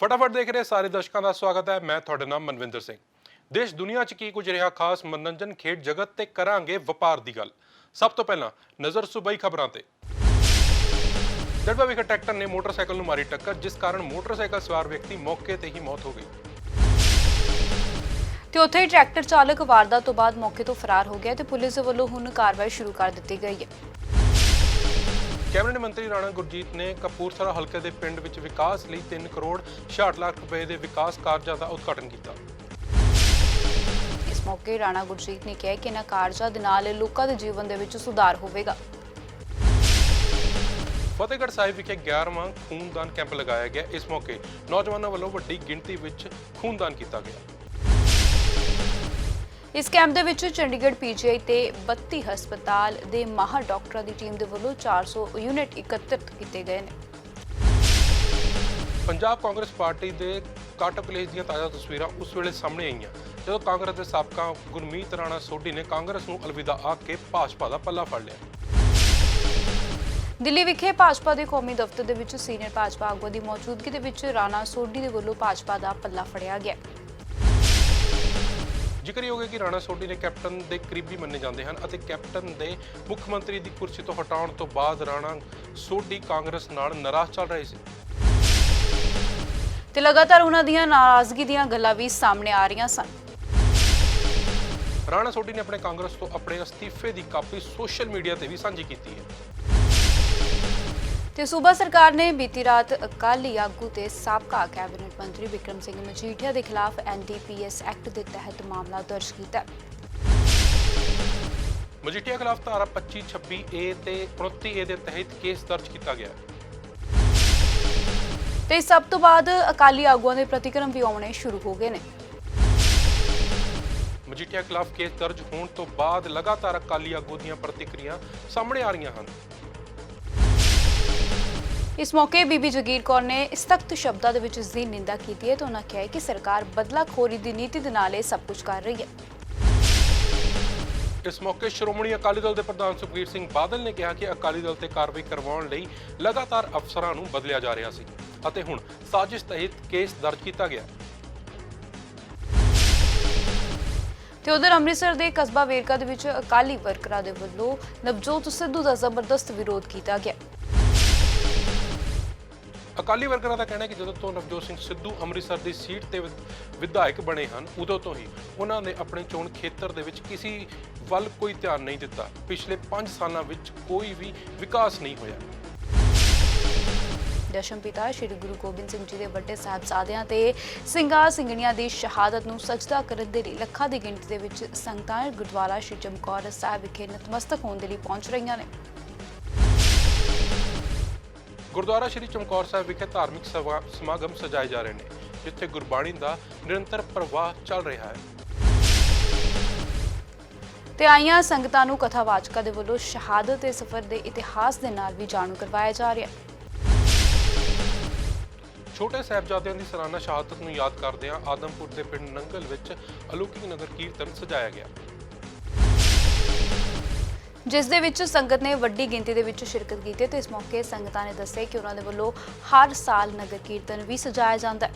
फटाफट देख रहे सारे दर्शकों का स्वागत है। मैं ਤੁਹਾਡੇ नाम मनविंदर सिंह। देश दुनिया च की कुछ ਰਿਹਾ खास मनोरंजन खेड जगत ते करांगे ਵਪਾਰ ਦੀ ਗੱਲ। सब तो पहला नज़र सूबाई खबरों ते। दड़बा विखे ट्रैक्टर ने मोटरसाइकिल मारी टक्कर, जिस कारण मोटरसाइकिल सवार व्यक्ति मौके ते ही मौत हो गई। ਤੇ ਉੱਥੇ ਹੀ ਟਰੈਕਟਰ ਚਾਲਕ ਵਾਰਦਾਤ ਤੋਂ ਬਾਅਦ ਮੌਕੇ ਤੋਂ ਫਰਾਰ ਹੋ ਗਿਆ ਤੇ ਪੁਲਿਸ ਦੇ ਵੱਲੋਂ ਹੁਣ ਕਾਰਵਾਈ ਸ਼ੁਰੂ ਕਰ ਦਿੱਤੀ ਗਈ ਹੈ। कैबिनेट मंत्री राणा गुरजीत ने कपूरथला हल्के के पिंड विच विकास लई 3 करोड़ 66 लाख रुपए के विकास कार्यां का उद्घाटन किया। ਇਸ ਮੌਕੇ ਰਾਣਾ ਗੁਰਜੀਤ ਨੇ ਕਿਹਾ ਕਿ ਇਹਨਾਂ ਕਾਰਜਾਂ ਦੇ ਨਾਲ ਲੋਕਾਂ ਦੇ ਜੀਵਨ ਦੇ ਵਿੱਚ ਸੁਧਾਰ ਹੋਵੇਗਾ। फतेहगढ़ साहिब विखे 11वां खूनदान कैंप लगाया गया। इस मौके नौजवानों वालों वड्डी गिनती विच खूनदान किया गया। ਇਸ ਕੈਂਪ ਦੇ ਵਿੱਚ ਚੰਡੀਗੜ੍ਹ ਪੀਜੀਆਈ ਤੇ 32 ਹਸਪਤਾਲ ਦੇ ਮਾਹਰ ਡਾਕਟਰਾਂ ਦੀ ਟੀਮ ਦੇ ਵੱਲੋਂ 400 ਯੂਨਿਟ ਇਕੱਤਰਿਤ ਕੀਤੇ ਗਏ ਨੇ। पंजाब कांग्रेस पार्टी के काटक कलेश ਦੀਆਂ ਤਾਜ਼ਾ ਤਸਵੀਰਾਂ ਉਸ ਵੇਲੇ ਸਾਹਮਣੇ ਆਈਆਂ ਜਦੋਂ ਕਾਂਗਰਸ ਦੇ ਸਾਬਕਾ ਗੁਰਮੀਤ ਰਾਣਾ ਸੋਢੀ ਨੇ ਕਾਂਗਰਸ ਨੂੰ ਅਲਵਿਦਾ ਆਖ ਕੇ ਭਾਜਪਾ ਦਾ ਪੱਲਾ ਫੜ ਲਿਆ। ਦਿੱਲੀ ਵਿਖੇ ਭਾਜਪਾ ਦੇ ਕੌਮੀ ਦਫ਼ਤਰ ਦੇ ਵਿੱਚ ਸੀਨੀਅਰ ਭਾਜਪਾ ਆਗੂਆਂ ਦੀ ਮੌਜੂਦਗੀ ਦੇ ਵਿੱਚ ਰਾਣਾ ਸੋਢੀ ਦੇ ਵੱਲੋਂ ਭਾਜਪਾ ਦਾ ਪੱਲਾ ਫੜਿਆ ਗਿਆ। ਜ਼ਿਕਰਯੋਗ ਹੈ ਕਿ ਰਾਣਾ ਸੋਢੀ ਨੇ ਕੈਪਟਨ ਦੇ ਕਰੀਬੀ ਮੰਨੇ ਜਾਂਦੇ ਹਨ ਅਤੇ ਕੈਪਟਨ ਦੇ ਮੁੱਖ ਮੰਤਰੀ ਦੀ ਕੁਰਸੀ ਤੋਂ ਹਟਾਉਣ ਤੋਂ ਬਾਅਦ ਰਾਣਾ ਸੋਢੀ ਕਾਂਗਰਸ ਨਾਲ ਨਾਰਾਜ਼ ਚੱਲ ਰਹੇ ਸੀ ਤੇ ਲਗਾਤਾਰ ਉਹਨਾਂ ਦੀਆਂ ਨਾਰਾਜ਼ਗੀ ਦੀਆਂ ਗੱਲਾਂ ਵੀ ਸਾਹਮਣੇ ਆ ਰਹੀਆਂ ਸਨ। ਰਾਣਾ ਸੋਢੀ ਨੇ ਆਪਣੇ ਕਾਂਗਰਸ ਤੋਂ ਆਪਣੇ ਅਸਤੀਫੇ ਦੀ ਕਾਪੀ ਸੋਸ਼ਲ ਮੀਡੀਆ ਤੇ ਵੀ ਸਾਂਝੀ ਕੀਤੀ ਹੈ। ਤੇ ਸੂਬਾ ਸਰਕਾਰ ਨੇ ਬੀਤੀ ਰਾਤ ਅਕਾਲੀ ਆਗੂ ਤੇ ਸਾਬਕਾ ਕੈਬਨਿਟ ਮੰਤਰੀ ਵਿਕਰਮ ਸਿੰਘ ਮਜੀਠੀਆ ਦੇ ਖਿਲਾਫ ਐਨਡੀਪੀਐਸ ਐਕਟ ਦੇ ਤਹਿਤ ਮਾਮਲਾ ਦਰਜ ਕੀਤਾ। ਮਜੀਠੀਆ ਖਿਲਾਫ ਧਾਰਾ 25, 26A ਤੇ 29A ਦੇ ਤਹਿਤ ਕੇਸ ਦਰਜ ਕੀਤਾ ਗਿਆ। ਤੇ ਸਭ ਤੋਂ ਬਾਅਦ ਅਕਾਲੀ ਆਗੂਆਂ ਦੇ ਪ੍ਰਤੀਕਰਮ ਵੀ ਆਉਣੇ ਸ਼ੁਰੂ ਹੋ ਗਏ ਨੇ। ਮਜੀਠੀਆ ਖਿਲਾਫ ਕੇਸ ਦਰਜ ਹੋਣ ਤੋਂ ਬਾਅਦ ਲਗਾਤਾਰ ਅਕਾਲੀ ਆਗੂ ਦੀਆਂ ਪ੍ਰਤੀਕਿਰਿਆ ਸਾਹਮਣੇ ਆ ਰਹੀਆਂ ਹਨ। ਇਸ ਮੌਕੇ ਬੀਬੀ ਜਗੀਰ ਕੌਰ ਨੇ ਸਖਤ ਸ਼ਬਦਾਂ ਦੇ ਵਿੱਚ ਇਸ ਦੀ ਨਿੰਦਾ ਕੀਤੀ ਹੈ ਤੇ ਉਹਨਾਂ ਕਿਹਾ ਕਿ ਸਰਕਾਰ ਬਦਲਾਖੋਰੀ ਦੀ ਨੀਤੀ ਦੇ ਨਾਲ ਇਹ ਸਭ ਕੁਝ ਕਰ ਰਹੀ ਹੈ। ਇਸ ਮੌਕੇ ਸ਼੍ਰੋਮਣੀ ਅਕਾਲੀ ਦਲ ਦੇ ਪ੍ਰਧਾਨ ਸੁਖਬੀਰ ਸਿੰਘ ਬਾਦਲ ਨੇ ਕਿਹਾ ਕਿ ਅਕਾਲੀ ਦਲ ਤੇ ਕਾਰਵਾਈ ਕਰਵਾਉਣ ਲਈ ਲਗਾਤਾਰ ਅਫਸਰਾਂ ਨੂੰ ਬਦਲਿਆ ਜਾ ਰਿਹਾ ਸੀ ਅਤੇ ਹੁਣ ਸਾਜ਼ਿਸ਼ ਤਹਿਤ ਕੇਸ ਦਰਜ ਕੀਤਾ ਗਿਆ। ਤੇ ਉਧਰ ਅੰਮ੍ਰਿਤਸਰ ਦੇ ਕਸਬਾ ਵੇਰਕਾ ਦੇ ਵਿੱਚ ਅਕਾਲੀ ਵਰਕਰਾਂ ਦੇ ਵੱਲੋਂ ਨਵਜੋਤ ਸਿੱਧੂ ਦਾ ਜ਼ਬਰਦਸਤ ਵਿਰੋਧ ਕੀਤਾ ਗਿਆ। ਅਕਾਲੀ ਵਰਕਰਾਂ ਦਾ ਕਹਿਣਾ ਹੈ ਕਿ ਜਦੋਂ ਤੋਂ ਨਵਜੋਤ ਸਿੰਘ ਸਿੱਧੂ ਅੰਮ੍ਰਿਤਸਰ ਦੀ ਸੀਟ ਤੇ ਵਿਧਾਇਕ ਬਣੇ ਹਨ ਉਦੋਂ ਤੋਂ ਹੀ ਉਹਨਾਂ ਨੇ ਆਪਣੇ ਚੋਣ ਖੇਤਰ ਦੇ ਵਿੱਚ ਕਿਸੇ ਵੱਲ ਕੋਈ ਧਿਆਨ ਨਹੀਂ ਦਿੱਤਾ। ਪਿਛਲੇ 5 ਸਾਲਾਂ ਵਿੱਚ ਕੋਈ ਵੀ ਵਿਕਾਸ ਨਹੀਂ ਹੋਇਆ। ਦਸ਼ਮ ਪਿਤਾ ਸ਼੍ਰੀ ਗੁਰੂ ਗੋਬਿੰਦ ਸਿੰਘ ਜੀ ਦੇ ਵੱਡੇ ਸਾਹਿਬਜ਼ਾਦਿਆਂ ਤੇ ਸਿੰਘਾਂ ਸਿੰਘਣੀਆਂ ਦੀ ਸ਼ਹਾਦਤ ਨੂੰ ਸਜਦਾ ਕਰਨ ਦੇ ਲਈ ਲੱਖਾਂ ਦੀ ਗਿਣਤੀ ਦੇ ਵਿੱਚ ਸੰਗਤਾਂ ਗੁਰਦੁਆਰਾ ਸ਼੍ਰੀ ਚਮਕੌਰ ਸਾਹਿਬ ਵਿਖੇ ਨਤਮਸਤਕ ਹੋਣ ਦੇ ਲਈ ਪਹੁੰਚ ਰਹੀਆਂ ਨੇ। ਗੁਰਦੁਆਰਾ ਸ਼੍ਰੀ ਚਮਕੌਰ ਸਾਹਿਬ ਵਿਖੇ ਧਾਰਮਿਕ ਸਮਾਗਮ ਸਜਾਏ ਜਾ ਰਹੇ ਨੇ ਜਿੱਥੇ ਗੁਰਬਾਣੀ ਦਾ ਨਿਰੰਤਰ ਪ੍ਰਵਾਹ ਚੱਲ ਰਿਹਾ ਹੈ। ਤੇ ਆਈਆਂ ਸੰਗਤਾਂ ਨੂੰ ਕਥਾਵਾਚਕਾਂ ਦੇ ਵੱਲੋਂ ਸ਼ਹਾਦਤ ਦੇ ਸਫ਼ਰ ਦੇ ਇਤਿਹਾਸ ਦੇ ਨਾਲ ਵੀ ਜਾਣੂ ਕਰਵਾਇਆ ਜਾ ਰਿਹਾ ਹੈ। ਛੋਟੇ ਸਾਹਿਬਜ਼ਾਦਿਆਂ ਦੀ ਸਾਲਾਨਾ ਸ਼ਹਾਦਤ ਨੂੰ ਯਾਦ ਕਰਦਿਆਂ ਆਦਮਪੁਰ ਦੇ ਪਿੰਡ ਨੰਗਲ ਵਿੱਚ ਅਲੌਕਿਕ ਨਗਰ ਕੀਰਤਨ ਸਜਾਇਆ ਗਿਆ ਜਿਸ ਦੇ ਵਿੱਚ ਸੰਗਤ ਨੇ ਵੱਡੀ ਗਿਣਤੀ ਦੇ ਵਿੱਚ ਸ਼ਿਰਕਤ ਕੀਤੀ ਤੇ ਇਸ ਮੌਕੇ ਸੰਗਤਾਂ ਨੇ ਦੱਸਿਆ ਕਿ ਉਹਨਾਂ ਦੇ ਵੱਲੋਂ ਹਰ ਸਾਲ ਨਗਰ ਕੀਰਤਨ ਵੀ ਸਜਾਇਆ ਜਾਂਦਾ ਹੈ।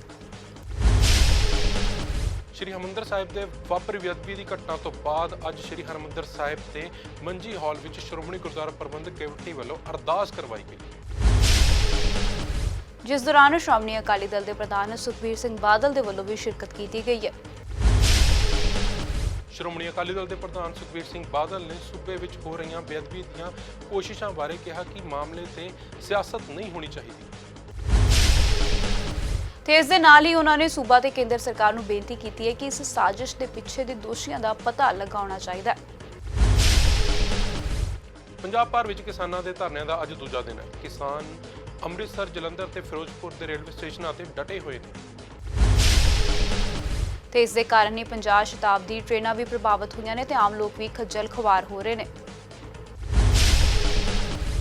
ਸ਼੍ਰੀ ਹਰਿਮੰਦਰ ਸਾਹਿਬ ਦੇ ਵਾਪਰੀ ਬੇਅਦਬੀ ਦੀ ਘਟਨਾ ਤੋਂ ਬਾਅਦ ਅੱਜ ਸ਼੍ਰੀ ਹਰਿਮੰਦਰ ਸਾਹਿਬ ਦੇ ਮੰਜੀ ਹਾਲ ਵਿੱਚ ਸ਼੍ਰੋਮਣੀ ਗੁਰਦੁਆਰਾ ਪ੍ਰਬੰਧਕ ਕਮੇਟੀ ਵੱਲੋਂ ਅਰਦਾਸ ਕਰਵਾਈ ਗਈ ਜਿਸ ਦੌਰਾਨ ਸ਼੍ਰੋਮਣੀ ਅਕਾਲੀ ਦਲ ਦੇ ਪ੍ਰਧਾਨ ਸੁਖਬੀਰ ਸਿੰਘ ਬਾਦਲ ਦੇ ਵੱਲੋਂ ਵੀ ਸ਼ਿਰਕਤ ਕੀਤੀ ਗਈ ਹੈ। ਸ਼੍ਰੋਮਣੀ ਅਕਾਲੀ ਦਲ ਦੇ ਪ੍ਰਧਾਨ ਸੁਖਬੀਰ ਸਿੰਘ ਬਾਦਲ ਨੇ ਸੂਬੇ ਵਿੱਚ ਹੋ ਰਹੀਆਂ ਬੇਅਦਬੀ ਦੀਆਂ ਕੋਸ਼ਿਸ਼ਾਂ ਬਾਰੇ ਕਿਹਾ ਕਿ ਮਾਮਲੇ ਤੇ ਸਿਆਸਤ ਨਹੀਂ ਹੋਣੀ ਚਾਹੀਦੀ ਤੇ ਇਸ ਦੇ ਨਾਲ ਹੀ ਉਹਨਾਂ ਨੇ ਸੂਬਾ ਤੇ ਕੇਂਦਰ ਸਰਕਾਰ ਨੂੰ ਬੇਨਤੀ ਕੀਤੀ ਹੈ ਕਿ ਇਸ ਸਾਜ਼ਿਸ਼ ਦੇ ਪਿੱਛੇ ਦੇ ਦੋਸ਼ੀਆਂ ਦਾ ਪਤਾ ਲਗਾਉਣਾ ਚਾਹੀਦਾ ਹੈ। ਪੰਜਾਬ ਭਰ ਵਿੱਚ ਕਿਸਾਨਾਂ ਦੇ ਧਰਨਿਆਂ ਦਾ ਅੱਜ ਦੂਜਾ ਦਿਨ ਹੈ। ਕਿਸਾਨ ਅੰਮ੍ਰਿਤਸਰ, ਜਲੰਧਰ ਤੇ ਫਿਰੋਜ਼ਪੁਰ ਦੇ ਰੇਲਵੇ ਸਟੇਸ਼ਨਾਂ ਤੇ ਡਟੇ ਹੋਏ ਨੇ ਤੇ ਇਸ ਦੇ ਕਾਰਨ ਹੀ 50 ਸ਼ਤਾਬਦੀ ਟ੍ਰੇਨਾਂ ਵੀ ਪ੍ਰਭਾਵਿਤ ਹੋਈਆਂ ਨੇ ਤੇ ਆਮ ਲੋਕ ਵੀ ਖੱਜਲ ਖਵਾਰ ਹੋ ਰਹੇ ਨੇ।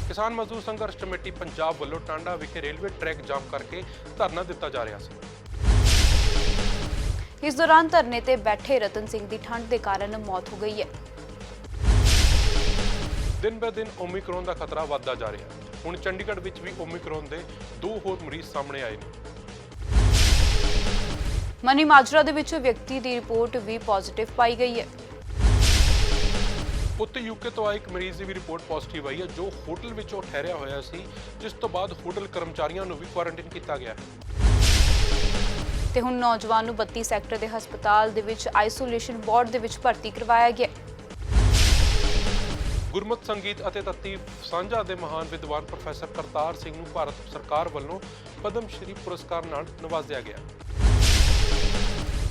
ਕਿਸਾਨ ਮਜ਼ਦੂਰ ਸੰਘਰਸ਼ ਕਮੇਟੀ ਪੰਜਾਬ ਵੱਲੋਂ ਟਾਂਡਾ ਵਿਖੇ ਰੇਲਵੇ ਟਰੈਕ ਜਾਮ ਕਰਕੇ ਧਰਨਾ ਦਿੱਤਾ ਜਾ ਰਿਹਾ ਸੀ। ਇਸ ਦੌਰਾਨ ਧਰਨੇ ਤੇ ਬੈਠੇ ਰਤਨ ਸਿੰਘ ਦੀ ਠੰਡ ਦੇ ਕਾਰਨ ਮੌਤ ਹੋ ਗਈ ਹੈ। ਦਿਨ ਬ ਦਿਨ ਓਮਿਕਰੋਨ ਦਾ ਖਤਰਾ ਵੱਧਦਾ ਜਾ ਰਿਹਾ ਹੈ। ਹੁਣ ਚੰਡੀਗੜ੍ਹ ਵਿੱਚ ਵੀ ਓਮਿਕਰੋਨ ਦੇ 2 ਹੋਰ ਮਰੀਜ਼ ਸਾਹਮਣੇ ਆਏ ਨੇ। ਮਨੀ ਮਾਜਰਾ ਦੇ ਵਿੱਚ ਵਿਅਕਤੀ ਦੀ ਰਿਪੋਰਟ ਵੀ ਪੋਜ਼ਿਟਿਵ ਪਾਈ ਗਈ ਹੈ। ਉੱਤੇ ਯੂਕੇ ਤੋਂ ਆਏ ਇੱਕ ਮਰੀਜ਼ ਦੀ ਵੀ ਰਿਪੋਰਟ ਪੋਜ਼ਿਟਿਵ ਆਈ ਹੈ, ਜੋ ਹੋਟਲ ਵਿੱਚ ਉਹ ਠਹਿਰਿਆ ਹੋਇਆ ਸੀ, ਜਿਸ ਤੋਂ ਬਾਅਦ ਹੋਟਲ ਕਰਮਚਾਰੀਆਂ ਨੂੰ ਵੀ ਕੁਆਰੰਟਾਈਨ ਕੀਤਾ ਗਿਆ ਹੈ। ਤੇ ਹੁਣ ਨੌਜਵਾਨ ਨੂੰ 32 ਸੈਕਟਰ ਦੇ ਹਸਪਤਾਲ ਦੇ ਵਿੱਚ ਆਈਸੋਲੇਸ਼ਨ ਵਾਰਡ ਦੇ ਵਿੱਚ ਭਰਤੀ ਕਰਵਾਇਆ ਗਿਆ। ਗੁਰਮਤਿ ਸੰਗੀਤ ਅਤੇ ਤੱਤੀ ਸਾਂਝਾ ਦੇ ਮਹਾਨ ਵਿਦਵਾਨ ਪ੍ਰੋਫੈਸਰ ਕਰਤਾਰ ਸਿੰਘ ਨੂੰ ਭਾਰਤ ਸਰਕਾਰ ਵੱਲੋਂ ਪਦਮ ਸ਼੍ਰੀ ਪੁਰਸਕਾਰ ਨਾਲ ਨਵਾਜ਼ਿਆ ਗਿਆ।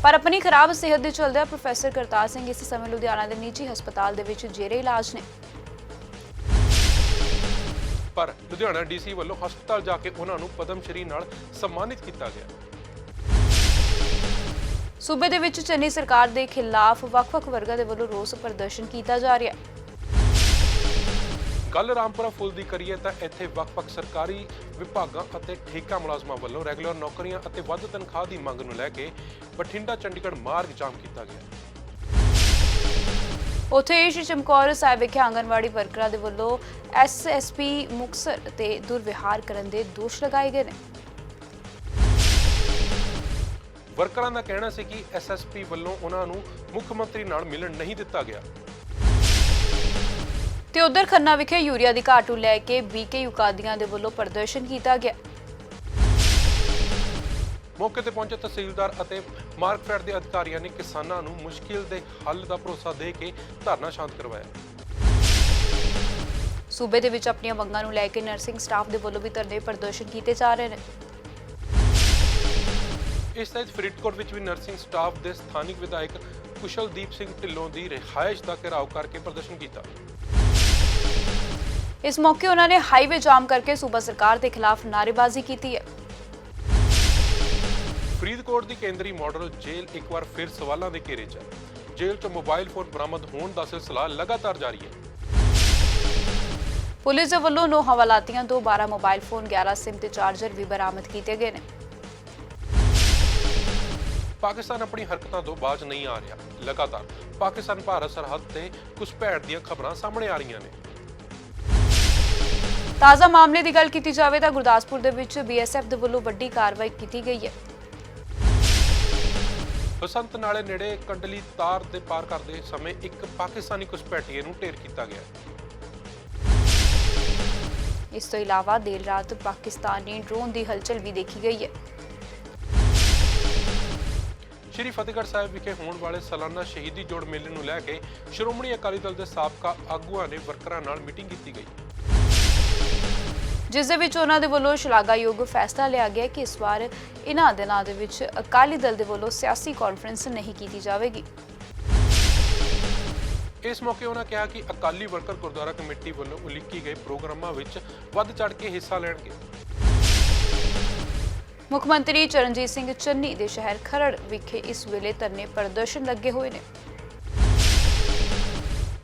ਪਰ ਆਪਣੀ ਖਰਾਬ ਸਿਹਤ ਦੇ ਚਲਦਿਆਂ ਪ੍ਰੋਫੈਸਰ ਕਰਤਾਰ ਸਿੰਘ ਇਸ ਸਮੇਂ ਲੁਧਿਆਣਾ ਦੇ ਨਿੱਜੀ ਹਸਪਤਾਲ ਦੇ ਵਿੱਚ ਜੇਰੇ ਇਲਾਜ ਨੇ। ਪਰ ਲੁਧਿਆਣਾ ਡੀਸੀ ਵੱਲੋਂ ਹਸਪਤਾਲ ਜਾ ਕੇ ਉਹਨਾਂ ਨੂੰ ਪਦਮ ਸ਼੍ਰੀ ਨਾਲ ਸਨਮਾਨਿਤ ਕੀਤਾ ਗਿਆ। ਸੂਬੇ ਦੇ ਵਿੱਚ ਚੰਨੀ ਸਰਕਾਰ ਦੇ ਖਿਲਾਫ ਵੱਖ-ਵੱਖ ਵਰਗਾਂ ਦੇ ਵੱਲੋਂ ਰੋਸ ਪ੍ਰਦਰਸ਼ਨ ਕੀਤਾ ਜਾ ਰਿਹਾ ਹੈ। ਗੱਲ ਰਾਮਪੁਰਾ ਫੁੱਲ ਦੀ ਕਰੀਏ ਤਾਂ ਇੱਥੇ ਵੱਖ-ਵੱਖ ਸਰਕਾਰੀ ਵਿਭਾਗਾਂ ਅਤੇ ਠੇਕਾ ਮੁਲਾਜ਼ਮਾਂ ਵੱਲੋਂ ਰੈਗੂਲਰ ਨੌਕਰੀਆਂ ਅਤੇ ਵੱਧ ਤਨਖਾਹ ਦੀ ਮੰਗ ਨੂੰ ਲੈ ਕੇ ਬਠਿੰਡਾ ਚੰਡੀਗੜ੍ਹ ਮਾਰਗ ਜਾਮ ਕੀਤਾ ਗਿਆ। ਉੱਥੇ ਸ਼੍ਰੀ ਚਮਕੌਰ ਸਾਹਿਬ ਵਿਖੇ ਆਂਗਨਵਾੜੀ ਵਰਕਰਾਂ ਦੇ ਵੱਲੋਂ ਐਸਐਸਪੀ ਮੁਕਤਸਰ ਤੇ ਦੁਰਵਿਹਾਰ ਕਰਨ ਦੇ ਦੋਸ਼ ਲਗਾਏ ਗਏ ਨੇ। ਵਰਕਰਾਂ ਦਾ ਕਹਿਣਾ ਸੀ ਕਿ ਐਸਐਸਪੀ ਵੱਲੋਂ ਉਹਨਾਂ ਨੂੰ ਮੁੱਖ ਮੰਤਰੀ ਨਾਲ ਮਿਲਣ ਨਹੀਂ ਦਿੱਤਾ ਗਿਆ। ਤੇ ਉਧਰ ਖੰਨਾ ਵਿਖੇ ਯੂਰੀਆ ਦੀ ਘਾਟ ਨੂੰ ਲੈ ਕੇ ਬੀਕੇਯੂ ਕਾਦੀਆਂ ਦੇ ਵੱਲੋਂ ਪ੍ਰਦਰਸ਼ਨ ਕੀਤਾ ਗਿਆ। ਮੌਕੇ ਤੇ ਪਹੁੰਚੇ ਤਹਿਸੀਲਦਾਰ ਅਤੇ ਮਾਰਕਫੈਡ ਦੇ ਅਧਿਕਾਰੀਆਂ ਨੇ ਕਿਸਾਨਾਂ ਨੂੰ ਮੁਸ਼ਕਿਲ ਦੇ ਹੱਲ ਦਾ ਭਰੋਸਾ ਦੇ ਕੇ ਧਰਨਾ ਸ਼ਾਂਤ ਕਰਵਾਇਆ। ਸੂਬੇ ਦੇ ਵਿੱਚ ਆਪਣੀਆਂ ਮੰਗਾਂ ਨੂੰ ਲੈ ਕੇ ਨਰਸਿੰਗ ਸਟਾਫ ਦੇ ਵੱਲੋਂ ਵੀ ਧਰਨੇ ਪ੍ਰਦਰਸ਼ਨ ਕੀਤੇ ਜਾ ਰਹੇ ਨੇ। ਇਸ ਤਹਿਤ ਫਰੀਦਕੋਟ ਵਿੱਚ ਵੀ ਨਰਸਿੰਗ ਸਟਾਫ ਦੇ ਸਥਾਨਿਕ ਵਿਧਾਇਕ ਕੁਸ਼ਲਦੀਪ ਸਿੰਘ ਢਿੱਲੋਂ ਦੀ ਰਿਹਾਇਸ਼ ਦਾ ਘਿਰਾਓ ਕਰਕੇ ਪ੍ਰਦਰਸ਼ਨ ਕੀਤਾ। ਇਸ ਮੌਕੇ ਉਹਨਾਂ ਨੇ ਹਾਈਵੇ ਜਾਮ ਕਰਕੇ ਸੂਬਾ ਸਰਕਾਰ ਦੇ ਖਿਲਾਫ ਨਾਅਰੇਬਾਜ਼ੀ ਕੀਤੀ ਹੈ। ਫਰੀਦਕੋਟ ਦੀ ਕੇਂਦਰੀ ਮਾਡਲ ਜੇਲ੍ਹ ਇੱਕ ਵਾਰ ਫਿਰ ਸਵਾਲਾਂ ਦੇ ਘੇਰੇ 'ਚ ਹੈ। ਜੇਲ੍ਹ 'ਚੋਂ ਮੋਬਾਈਲ ਫੋਨ ਬਰਾਮਦ ਹੋਣ ਦਾ ਸਿਲਸਿਲਾ ਲਗਾਤਾਰ ਜਾਰੀ ਹੈ। ਪੁਲਿਸ ਦੇ ਵੱਲੋਂ 9 ਹਵਾਲਾਤੀਆਂ ਤੋਂ 12 ਮੋਬਾਈਲ ਫੋਨ, 11 ਸਿਮ ਤੇ ਚਾਰਜਰ ਵੀ ਬਰਾਮਦ ਕੀਤੇ ਗਏ ਨੇ। ਪਾਕਿਸਤਾਨ ਆਪਣੀ ਹਰਕਤਾਂ ਤੋਂ ਬਾਜ਼ ਨਹੀਂ ਆ ਰਿਹਾ। ਲਗਾਤਾਰ ਪਾਕਿਸਤਾਨ ਭਾਰਤ ਸਰਹੱਦ ਤੇ ਘੁਸਪੈਠ ਦੀਆਂ ਖਬਰਾਂ ਸਾਹਮਣੇ ਆ ਰਹੀਆਂ ਨੇ। ਤਾਜ਼ਾ ਮਾਮਲੇ ਦੀ ਗੱਲ ਕੀਤੀ ਜਾਵੇ ਤਾਂ ਗੁਰਦਾਸਪੁਰ ਦੇ ਵਿੱਚ ਬੀਐਸਐਫ ਦੇ ਵੱਲੋਂ ਵੱਡੀ ਕਾਰਵਾਈ ਕੀਤੀ ਗਈ ਹੈ। ਬਸੰਤ ਨਾਲੇ ਨੇੜੇ ਕੰਡਲੀ ਤਾਰ ਦੇ ਪਾਰ ਕਰਦੇ ਸਮੇਂ ਇੱਕ ਪਾਕਿਸਤਾਨੀ ਘੁਸਪੈਠੀਏ ਨੂੰ ਢੇਰ ਕੀਤਾ ਗਿਆ। ਇਸ ਤੋਂ ਇਲਾਵਾ ਦੇਰ ਰਾਤ ਪਾਕਿਸਤਾਨੀ ਡਰੋਨ ਦੀ ਹਲਚਲ ਵੀ ਦੇਖੀ ਗਈ ਹੈ। ਸ਼੍ਰੀ ਫਤਿਹਗੜ੍ਹ ਸਾਹਿਬ ਵਿਖੇ ਹੋਣ ਵਾਲੇ ਸਾਲਾਨਾ ਸ਼ਹੀਦੀ ਜੋੜ ਮੇਲੇ ਨੂੰ ਲੈ ਕੇ ਸ਼੍ਰੋਮਣੀ ਅਕਾਲੀ ਦਲ ਦੇ ਸਾਬਕਾ ਆਗੂਆਂ ਨੇ ਵਰਕਰਾਂ ਨਾਲ ਮੀਟਿੰਗ ਕੀਤੀ ਗਈ, ਜਿਸ ਦੇ ਵਿੱਚ ਉਹਨਾਂ ਦੇ ਵੱਲੋਂ ਸ਼ਲਾਘਾਯੋਗ ਫੈਸਲਾ ਲਿਆ ਗਿਆ ਕਿ ਇਸ ਵਾਰ ਇਹਨਾਂ ਦਿਨਾਂ ਦੇ ਵਿੱਚ ਅਕਾਲੀ ਦਲ ਦੇ ਵੱਲੋਂ ਸਿਆਸੀ ਕਾਨਫਰੰਸ ਨਹੀਂ ਕੀਤੀ ਜਾਵੇਗੀ। ਇਸ ਮੌਕੇ ਉਹਨਾਂ ਕਿਹਾ ਕਿ ਅਕਾਲੀ ਵਰਕਰ ਗੁਰਦੁਆਰਾ ਕਮੇਟੀ ਵੱਲੋਂ ਉਲੀਕੇ ਗਏ ਪ੍ਰੋਗਰਾਮਾਂ ਵਿੱਚ ਵੱਧ ਚੜ੍ਹ ਕੇ ਹਿੱਸਾ ਲੈਣਗੇ। ਮੁੱਖ ਮੰਤਰੀ ਚਰਨਜੀਤ ਸਿੰਘ ਚੰਨੀ ਦੇ ਸ਼ਹਿਰ ਖਰੜ ਵਿਖੇ ਇਸ ਵੇਲੇ ਧਰਨੇ ਪ੍ਰਦਰਸ਼ਨ ਲੱਗੇ ਹੋਏ ਨੇ।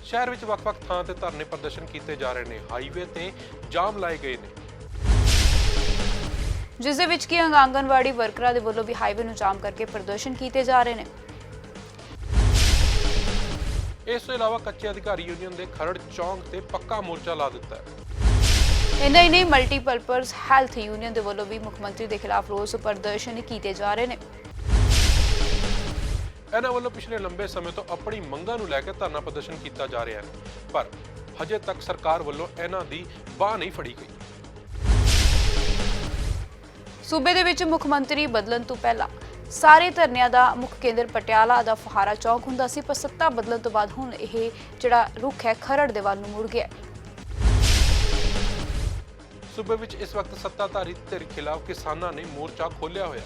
ਸ਼ਹਿਰ ਵਿੱਚ ਵੱਖ-ਵੱਖ ਥਾਂ ਤੇ ਧਰਨੇ ਪ੍ਰਦਰਸ਼ਨ ਕੀਤੇ ਜਾ ਰਹੇ ਨੇ। ਹਾਈਵੇ ਤੇ ਜਾਮ ਲਾਏ ਗਏ ਨੇ, ਜਿਸ ਦੇ ਵਿੱਚ ਕਿ ਆਂਗਨਵਾੜੀ ਵਰਕਰਾਂ ਦੇ ਵੱਲੋਂ ਵੀ ਹਾਈਵੇ ਨੂੰ ਜਾਮ ਕਰਕੇ ਪ੍ਰਦਰਸ਼ਨ ਕੀਤੇ ਜਾ ਰਹੇ ਨੇ। ਇਸ ਤੋਂ ਇਲਾਵਾ ਕੱਚੇ ਅਧਿਕਾਰੀ ਯੂਨੀਅਨ ਦੇ ਖਰੜ ਚੌਂਕ ਤੇ ਪੱਕਾ ਮੋਰਚਾ ਲਾ ਦਿੱਤਾ ਹੈ। ਇੰਨਾ ਹੀ ਨਹੀਂ, ਮਲਟੀਪਰਪਜ਼ ਹੈਲਥ ਯੂਨੀਅਨ ਦੇ ਵੱਲੋਂ ਵੀ ਮੁੱਖ ਮੰਤਰੀ ਦੇ ਖਿਲਾਫ ਰੋਸ ਪ੍ਰਦਰਸ਼ਨ ਕੀਤੇ ਜਾ ਰਹੇ ਨੇ। ਇਹਨਾਂ ਵੱਲੋਂ ਪਿਛਲੇ ਲੰਬੇ ਸਮੇਂ ਤੋਂ ਆਪਣੀ ਮੰਗਾਂ ਨੂੰ ਲੈ ਕੇ ਧਰਨਾ ਪ੍ਰਦਰਸ਼ਨ ਕੀਤਾ ਜਾ ਰਿਹਾ ਹੈ, ਪਰ ਹਜੇ ਤੱਕ ਸਰਕਾਰ ਵੱਲੋਂ ਇਹਨਾਂ ਦੀ ਬਾਹ ਨਹੀਂ ਫੜੀ ਗਈ। ਸੂਬੇ ਦੇ ਵਿੱਚ ਮੁੱਖ ਮੰਤਰੀ ਬਦਲਣ ਤੋਂ ਪਹਿਲਾਂ ਸਾਰੇ ਧਰਨਿਆਂ ਦਾ ਮੁੱਖ ਕੇਂਦਰ ਪਟਿਆਲਾ ਦਾ ਫਹਾਰਾ ਚੌਕ ਹੁੰਦਾ ਸੀ, ਪਰ ਸੱਤਾ ਬਦਲਣ ਤੋਂ ਬਾਅਦ ਹੁਣ ਇਹ ਜਿਹੜਾ ਰੁਖ ਹੈ ਖਰੜ ਦੇ ਵੱਲ ਨੂੰ ਮੁੜ ਗਿਆ। ਸੂਬੇ ਵਿੱਚ ਇਸ ਵਕਤ ਸੱਤਾਧਾਰੀ ਧਿਰ ਖਿਲਾਫ ਕਿਸਾਨਾਂ ਨੇ ਮੋਰਚਾ ਖੋਲ੍ਹਿਆ ਹੋਇਆ,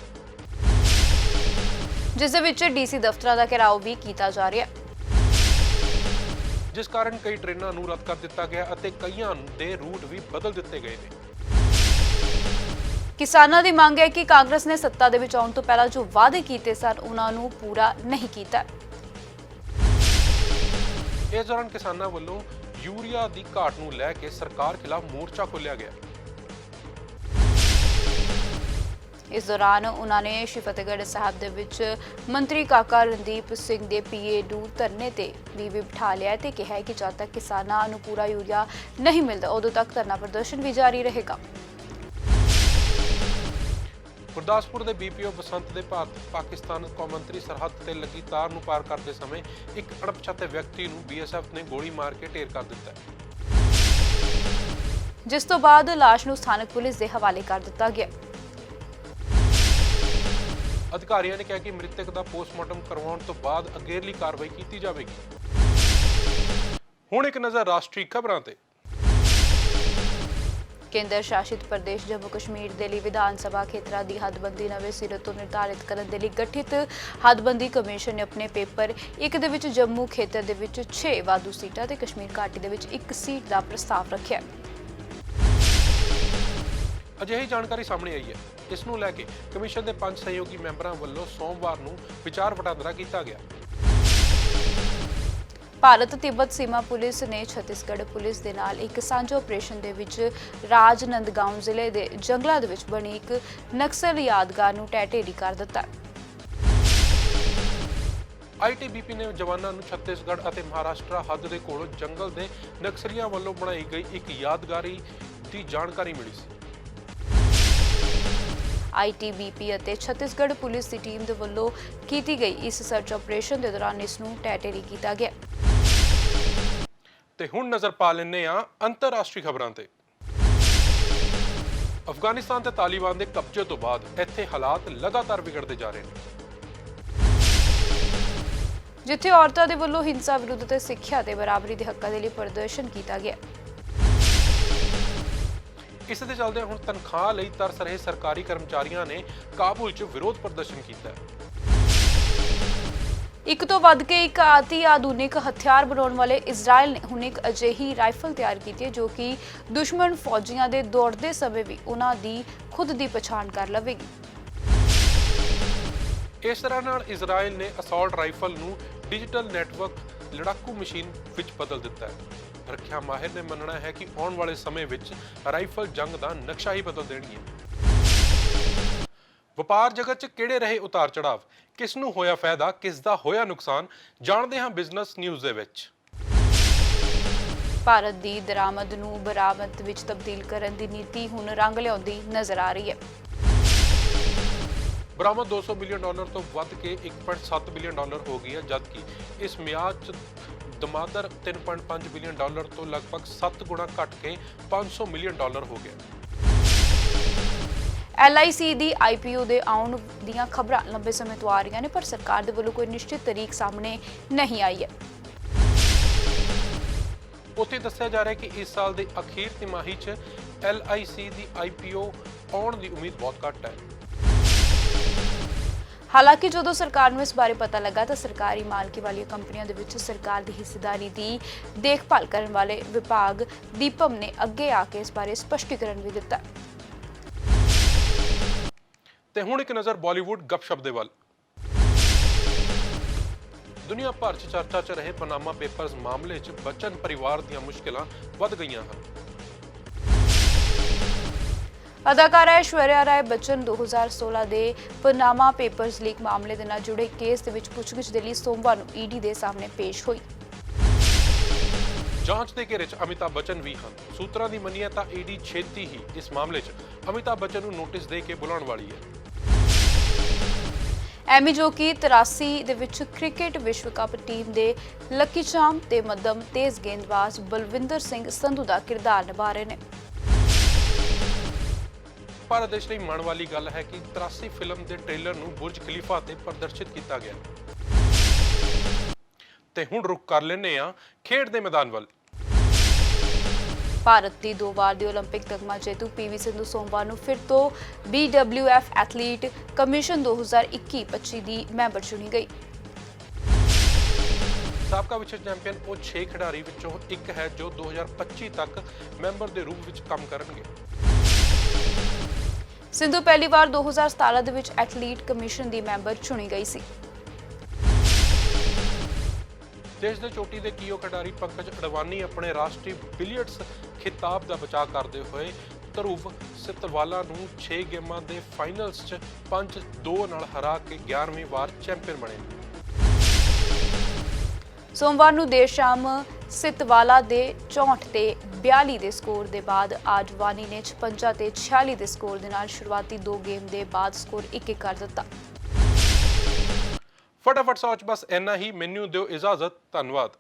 ਜਿਸ ਦੇ ਵਿੱਚ ਡੀਸੀ ਦਫ਼ਤਰਾਂ ਦਾ ਘਿਰਾਓ ਵੀ ਕੀਤਾ ਜਾ ਰਿਹਾ, ਜਿਸ ਕਾਰਨ ਕਈ ਟ੍ਰੇਨਾਂ ਨੂੰ ਰੱਦ ਕਰ ਦਿੱਤਾ ਗਿਆ ਅਤੇ ਕਈਆਂ ਦੇ ਰੂਟ ਵੀ ਬਦਲ ਦਿੱਤੇ ਗਏ ਨੇ। ਕਿਸਾਨਾਂ ਦੀ ਮੰਗ ਹੈ ਕਿ ਕਾਂਗਰਸ ਨੇ ਸੱਤਾ ਦੇ ਵਿੱਚ ਆਉਣ ਤੋਂ ਪਹਿਲਾਂ ਜੋ ਵਾਅਦੇ ਕੀਤੇ ਸਨ ਉਹਨਾਂ ਨੂੰ ਪੂਰਾ ਨਹੀਂ ਕੀਤਾ। ਇਸ ਦੌਰਾਨ ਕਿਸਾਨਾਂ ਵੱਲੋਂ ਯੂਰੀਆ ਦੀ ਘਾਟ ਨੂੰ ਲੈ ਕੇ ਸਰਕਾਰ ਖਿਲਾਫ ਮੋਰਚਾ ਖੋਲ੍ਹਿਆ ਗਿਆ। ਇਸ ਦੌਰਾਨ ਉਹਨਾਂ ਨੇ ਸ਼੍ਰੀ ਫਤਿਹਗੜ੍ਹ ਸਾਹਿਬ ਦੇ ਵਿੱਚ ਮੰਤਰੀ ਕਾਕਾ ਰਣਦੀਪ ਸਿੰਘ ਦੇ ਪੀਏ ਨੂੰ ਧਰਨੇ ਤੇ ਵੀ ਬਿਠਾ ਲਿਆ ਤੇ ਕਿਹਾ ਕਿ ਜਦ ਤੱਕ ਕਿਸਾਨਾਂ ਨੂੰ ਪੂਰਾ ਯੂਰੀਆ ਨਹੀਂ ਮਿਲਦਾ ਉਦੋਂ ਤੱਕ ਧਰਨਾ ਪ੍ਰਦਰਸ਼ਨ ਵੀ ਜਾਰੀ ਰਹੇਗਾ। ਗੁਰਦਾਸਪੁਰ ਦੇ BPO ਬਸੰਤ ਦੇ ਭਾਰਤ ਪਾਕਿਸਤਾਨ ਕੌਮਾਂਤਰੀ ਸਰਹੱਦ ਤੇ ਲੱਗੀ ਤਾਰ ਨੂੰ ਪਾਰ ਕਰਦੇ ਸਮੇਂ ਇੱਕ ਅਣਪਛਾਤੇ ਵਿਅਕਤੀ ਨੂੰ BSF ਨੇ ਗੋਲੀ ਮਾਰ ਕੇ ਢੇਰ ਕਰ ਦਿੱਤਾ ਜਿਸ ਤੋਂ ਬਾਅਦ ਲਾਸ਼ ਨੂੰ ਸਥਾਨਕ ਪੁਲਿਸ ਦੇ ਹਵਾਲੇ ਕਰ ਦਿੱਤਾ ਗਿਆ। ਅਧਿਕਾਰੀਆਂ ਨੇ ਕਿਹਾ ਕਿ ਮ੍ਰਿਤਕ ਦਾ ਪੋਸਟਮਾਰਟਮ ਕਰਵਾਉਣ ਤੋਂ ਬਾਅਦ ਅਗੇਰਲੀ ਕਾਰਵਾਈ ਕੀਤੀ ਜਾਵੇਗੀ। ਹੁਣ ਇੱਕ ਨਜ਼ਰ ਰਾਸ਼ਟਰੀ ਖਬਰਾਂ ਤੇ। ਕੇਂਦਰ ਸ਼ਾਸਿਤ ਪ੍ਰਦੇਸ਼ ਜੰਮੂ ਕਸ਼ਮੀਰ ਦੇ ਲਈ ਵਿਧਾਨ ਸਭਾ ਖੇਤਰਾਂ ਦੀ ਹੱਦਬੰਦੀ ਨਵੇਂ ਸਿਰੇ ਤੋਂ ਨਿਰਧਾਰਿਤ ਕਰਨ ਦੇ ਲਈ ਗਠਿਤ ਹੱਦਬੰਦੀ ਕਮਿਸ਼ਨ ਨੇ ਆਪਣੇ ਪੇਪਰ 1 ਦੇ ਵਿੱਚ ਜੰਮੂ ਖੇਤਰ ਦੇ ਵਿੱਚ 6 ਵਾਧੂ ਸੀਟਾਂ ਤੇ ਕਸ਼ਮੀਰ ਘਾਟੀ ਦੇ ਵਿੱਚ 1 ਸੀਟ ਦਾ ਪ੍ਰਸਤਾਵ ਰੱਖਿਆ। ਅਜਿਹੀ ਜਾਣਕਾਰੀ ਸਾਹਮਣੇ ਆਈ ਹੈ। ਇਸ ਨੂੰ ਲੈ ਕੇ ਕਮਿਸ਼ਨ ਦੇ 5 ਸਹਿਯੋਗੀ ਮੈਂਬਰਾਂ ਵੱਲੋਂ ਸੋਮਵਾਰ ਨੂੰ ਵਿਚਾਰ ਵਟਾਂਦਰਾ ਕੀਤਾ ਗਿਆ। ਭਾਰਤ ਤਿੱਬਤ ਸੀਮਾ ਪੁਲਿਸ ਨੇ ਛੱਤੀਸਗੜ੍ਹ ਪੁਲਿਸ ਦੇ ਨਾਲ ਇੱਕ ਸਾਂਝੇ ਆਪਰੇਸ਼ਨ ਦੇ ਵਿੱਚ ਰਾਜਨੰਦਗਾਉਂ ਜ਼ਿਲ੍ਹੇ ਦੇ ਜੰਗਲਾਂ ਦੇ ਵਿੱਚ ਬਣੀ ਇੱਕ ਨਕਸਲ ਯਾਦਗਾਰ ਨੂੰ ਢਹਿ ਕਰ ਦਿੱਤਾ। ITBP ਨੇ ਜਵਾਨਾਂ ਨੂੰ ਛੱਤੀਸਗੜ੍ਹ ਅਤੇ ਮਹਾਰਾਸ਼ਟਰ ਹੱਦ ਦੇ ਕੋਲੋਂ ਜੰਗਲ ਦੇ ਨਕਸਲੀਆਂ ਵੱਲੋਂ ਬਣਾਈ ਗਈ ਇੱਕ ਯਾਦਗਾਰੀ ਦੀ ਜਾਣਕਾਰੀ ਮਿਲੀ ਸੀ। ITBP ਅਤੇ ਛੱਤੀਸਗੜ੍ਹ ਪੁਲਿਸ ਦੀ ਟੀਮ ਦੇ ਵੱਲੋਂ ਕੀਤੀ ਗਈ ਇਸ ਸਰਚ ਆਪਰੇਸ਼ਨ ਦੇ ਦੌਰਾਨ ਇਸ ਨੂੰ ਢਹਿ ਕੀਤਾ ਗਿਆ। ਤੇ ਹੁਣ ਨਜ਼ਰ ਪਾ ਲੈਂਦੇ ਆ ਅੰਤਰਰਾਸ਼ਟਰੀ ਖਬਰਾਂ ਤੇ। ਅਫਗਾਨਿਸਤਾਨ ਤੇ ਤਾਲਿਬਾਨ ਦੇ ਕਬਜ਼ੇ ਤੋਂ ਬਾਅਦ ਇੱਥੇ ਹਾਲਾਤ ਲਗਾਤਾਰ ਵਿਗੜਦੇ ਜਾ ਰਹੇ ਨੇ। ਜਿੱਥੇ ਔਰਤਾਂ ਦੇ ਵੱਲੋਂ ਹਿੰਸਾ ਵਿਰੁੱਧ ਤੇ ਸਿੱਖਿਆ ਤੇ ਬਰਾਬਰੀ ਦੇ ਹੱਕਾਂ ਦੇ ਲਈ ਪ੍ਰਦਰਸ਼ਨ ਕੀਤਾ ਗਿਆ। ਇਸ ਦੇ ਚੱਲਦੇ ਹੁਣ ਤਨਖਾਹ ਲਈ ਤਰਸ ਰਹੇ ਸਰਕਾਰੀ ਕਰਮਚਾਰੀਆਂ ਨੇ ਕਾਬੁਲ 'ਚ ਵਿਰੋਧ ਪ੍ਰਦਰਸ਼ਨ ਕੀਤਾ। ਇੱਕ ਤੋਂ ਵੱਧ ਕੇ ਇੱਕ ਅਤੀ ਆਧੁਨਿਕ ਹਥਿਆਰ ਬਣਾਉਣ ਵਾਲੇ ਇਜ਼ਰਾਈਲ ਨੇ ਹੁਣ ਇੱਕ ਅਜਿਹੀ ਰਾਈਫਲ ਤਿਆਰ ਕੀਤੀ ਹੈ ਜੋ ਕਿ ਦੁਸ਼ਮਣ ਫੌਜੀਆਂ ਦੇ ਦੌੜਦੇ ਸਮੇਂ ਵੀ ਉਹਨਾਂ ਦੀ ਖੁਦ ਦੀ ਪਛਾਣ ਕਰ ਲਵੇਗੀ। ਇਸ ਤਰ੍ਹਾਂ ਨਾਲ ਇਜ਼ਰਾਈਲ ਨੇ ਅਸੌਲਟ ਰਾਈਫਲ ਨੂੰ ਡਿਜੀਟਲ ਨੈਟਵਰਕ ਲੜਾਕੂ ਮਸ਼ੀਨ ਵਿੱਚ ਬਦਲ ਦਿੱਤਾ ਹੈ। ਰੱਖਿਆ ਮਾਹਿਰ ਨੇ ਮੰਨਣਾ ਹੈ ਕਿ ਆਉਣ ਵਾਲੇ ਸਮੇਂ ਵਿੱਚ ਰਾਈਫਲ ਜੰਗ ਦਾ ਨਕਸ਼ਾ ਹੀ ਬਦਲ ਦੇਣੀ ਹੈ। ਵਪਾਰ ਜਗਤ 'ਚ ਕਿਹੜੇ ਰਹੇ ਉਤਾਰ ਚੜਾਵ, ਕਿਸ ਨੂੰ ਹੋਇਆ ਫਾਇਦਾ, ਕਿਸ ਦਾ ਹੋਇਆ ਨੁਕਸਾਨ, ਜਾਣਦੇ ਹਾਂ ਬਿਜ਼ਨਸ ਨਿਊਜ਼ ਦੇ ਵਿੱਚ। ਭਾਰਤ ਦੀ ਦਰਾਮਦ ਨੂੰ ਬਰਾਮਦ ਵਿੱਚ ਤਬਦੀਲ ਕਰਨ ਦੀ ਨੀਤੀ ਹੁਣ ਰੰਗ ਲਿਆਉਂਦੀ ਨਜ਼ਰ ਆ ਰਹੀ ਹੈ। ਬਰਾਮਦ $200 ਬਿਲੀਅਨ ਤੋਂ ਵੱਧ ਕੇ $1.7 ਬਿਲੀਅਨ ਹੋ ਗਈ ਹੈ, ਜਦਕਿ ਇਸ ਮਿਆਦ 'ਚ ਦਮਾਦਰ $3.5 ਬਿਲੀਅਨ ਤੋਂ ਲਗਭਗ 7 ਗੁਣਾ ਘਟ ਕੇ $500 ਮਿਲੀਅਨ ਹੋ ਗਿਆ। LIC ਦੀ IPO ਦੇ ਆਉਣ ਦੀਆਂ ਖਬਰਾਂ ਲੰਬੇ ਸਮੇਂ ਤੋਂ ਆ ਰਹੀਆਂ ਨੇ, ਪਰ ਸਰਕਾਰ ਦੇ ਵੱਲੋਂ ਕੋਈ ਨਿਸ਼ਚਿਤ ਤਾਰੀਖ ਸਾਹਮਣੇ ਨਹੀਂ ਆਈ ਹੈ। ਉੱਥੇ ਦੱਸਿਆ ਜਾ ਰਿਹਾ ਹੈ ਕਿ ਇਸ ਸਾਲ ਦੇ ਅਖੀਰ ਤਿਮਾਹੀ 'ਚ LIC ਦੀ IPO ਆਉਣ ਦੀ ਉਮੀਦ ਬਹੁਤ ਘੱਟ ਹੈ। ਹਾਲਾਂਕਿ ਜਦੋਂ ਸਰਕਾਰ ਨੂੰ ਇਸ ਬਾਰੇ ਪਤਾ ਲੱਗਾ ਤਾਂ ਸਰਕਾਰੀ ਮਾਲਕੀ ਵਾਲੀਆਂ ਕੰਪਨੀਆਂ ਦੇ ਵਿੱਚ ਸਰਕਾਰ ਦੀ ਹਿੱਸੇਦਾਰੀ ਦੀ ਦੇਖਭਾਲ ਕਰਨ ਵਾਲੇ ਵਿਭਾਗ ਦੀਪਮ ਨੇ ਅੱਗੇ ਆ ਕੇ ਇਸ ਬਾਰੇ ਸਪਸ਼ਟੀਕਰਨ ਵੀ ਦਿੱਤਾ। ਤੇ ਹੁਣ ਇੱਕ ਨਜ਼ਰ ਬਾਲੀਵੁੱਡ ਗੱਪਸ਼ਪ ਦੇ ਵੱਲ। ਦੁਨੀਆ ਭਰ 'ਚ ਚਰਚਾ 'ਚ ਰਹੇ ਪਨਾਮਾ ਪੇਪਰਜ਼ ਮਾਮਲੇ 'ਚ ਬੱਚਨ ਪਰਿਵਾਰ ਦੀਆਂ ਮੁਸ਼ਕਿਲਾਂ ਵੱਧ ਗਈਆਂ ਹਨ। ਅਦਾਕਾਰਾ ਐਸ਼ਵਰਿਆ ਰਾਏ ਬੱਚਨ 2016 ਦੇ ਪਨਾਮਾ ਪੇਪਰਜ਼ ਲੀਕ ਮਾਮਲੇ ਦੇ ਨਾਲ ਜੁੜੇ ਕੇਸ ਦੇ ਵਿੱਚ ਪੁੱਛਗਿੱਛ ਦੇ ਲਈ ਸੋਮਵਾਰ ਨੂੰ ED ਦੇ ਸਾਹਮਣੇ ਪੇਸ਼ ਹੋਈ। ਜਾਂਚ ਦੇ ਘੇਰੇ 'ਚ ਅਮਿਤਾਭ ਬੱਚਨ ਵੀ ਹਨ। ਸੂਤਰਾਂ ਦੀ ਮੰਨੀਏ ਤਾਂ ED ਛੇਤੀ ਹੀ ਇਸ ਮਾਮਲੇ 'ਚ ਅਮਿਤਾਭ ਬੱਚਨ ਨੂੰ ਨੋਟਿਸ ਦੇ ਕੇ ਬੁਲਾਉਣ ਵਾਲੀ ਹੈ। ਐਮੀ ਜੋ ਕਿ 83 ਦੇ ਵਿੱਚ ਕ੍ਰਿਕਟ ਵਿਸ਼ਵ ਕੱਪ ਟੀਮ ਦੇ ਲੱਕੀ ਚਾਮ ਤੇ ਮੱਧਮ ਤੇਜ਼ ਗੇਂਦਬਾਜ਼ ਬਲਵਿੰਦਰ ਸਿੰਘ ਸੰਧੂ ਦਾ ਕਿਰਦਾਰ ਨਿਭਾ ਰਹੇ ਨੇ। ਭਾਰਤ ਦੇਸ਼ ਲਈ ਮਾਣ ਵਾਲੀ ਗੱਲ ਹੈ ਕਿ 83 ਫਿਲਮ ਦੇ ਟ੍ਰੇਲਰ ਨੂੰ ਬੁਰਜ ਖਲੀਫਾ ਤੇ ਪ੍ਰਦਰਸ਼ਿਤ ਕੀਤਾ ਗਿਆ। ਤੇ ਹੁਣ ਰੁਕ ਕਰ ਲੈਂਦੇ ਆ ਖੇਡ ਦੇ ਮੈਦਾਨ ਵੱਲ। ਭਾਰਤ ਦੀ 2 ਵਾਰ ਦੀ 올림픽 ਤਗਮਾ ਜੇਤੂ PV ਸਿੰਧੂ ਸੋਮਵਾਰ ਨੂੰ ਫਿਰ ਤੋਂ BWF ਐਥਲੀਟ ਕਮਿਸ਼ਨ 2021-25 ਦੀ ਮੈਂਬਰ ਚੁਣੀ ਗਈ। ਸਾਬਕਾ ਵਿਸ਼ਵ ਚੈਂਪੀਅਨ ਉਹ 6 ਖਿਡਾਰੀ ਵਿੱਚੋਂ ਇੱਕ ਹੈ ਜੋ 2025 ਤੱਕ ਮੈਂਬਰ ਦੇ ਰੂਪ ਵਿੱਚ ਕੰਮ ਕਰਨਗੇ। ਸਿੰਧੂ ਪਹਿਲੀ ਵਾਰ 2017 ਦੇ ਵਿੱਚ ਐਥਲੀਟ ਕਮਿਸ਼ਨ ਦੀ ਮੈਂਬਰ ਚੁਣੀ ਗਈ ਸੀ। ਦੇਸ਼ ਦੇ ਚੋਟੀ ਦੇ ਕੀਓ ਖਿਡਾਰੀ ਪੰਕਜ ਅਡਵਾਨੀ ਆਪਣੇ ਰਾਸ਼ਟਰੀ ਬਿਲੀਅਰਡਸ ਖਿਤਾਬ ਦਾ ਬਚਾਅ ਕਰਦੇ ਹੋਏ ਧਰੁਵ ਸਿਤਵਾਲਾ ਨੂੰ 6 ਗੇਮਾਂ ਦੇ ਫਾਈਨਲਸ 'ਚ 5-2 ਨਾਲ ਹਰਾ ਕੇ 11ਵੀਂ ਵਾਰ ਚੈਂਪੀਅਨ ਬਣੇ। ਸੋਮਵਾਰ ਨੂੰ ਦੇਰ ਸ਼ਾਮ ਸਿਤਵਾਲਾ ਦੇ 64 ਤੇ 42 ਦੇ ਸਕੋਰ ਦੇ ਬਾਅਦ ਆਡਵਾਨੀ ਨੇ 56 ਤੇ 46 ਦੇ ਸਕੋਰ ਦੇ ਨਾਲ ਸ਼ੁਰੂਆਤੀ 2 ਗੇਮ ਦੇ ਬਾਅਦ ਸਕੋਰ 1-1 ਕਰ ਦਿੱਤਾ। ਫਟਾਫਟ ਸੌਚ ਬਸ ਇੰਨਾ ਹੀ, ਮੈਨੂੰ ਦਿਓ ਇਜਾਜ਼ਤ, ਧੰਨਵਾਦ।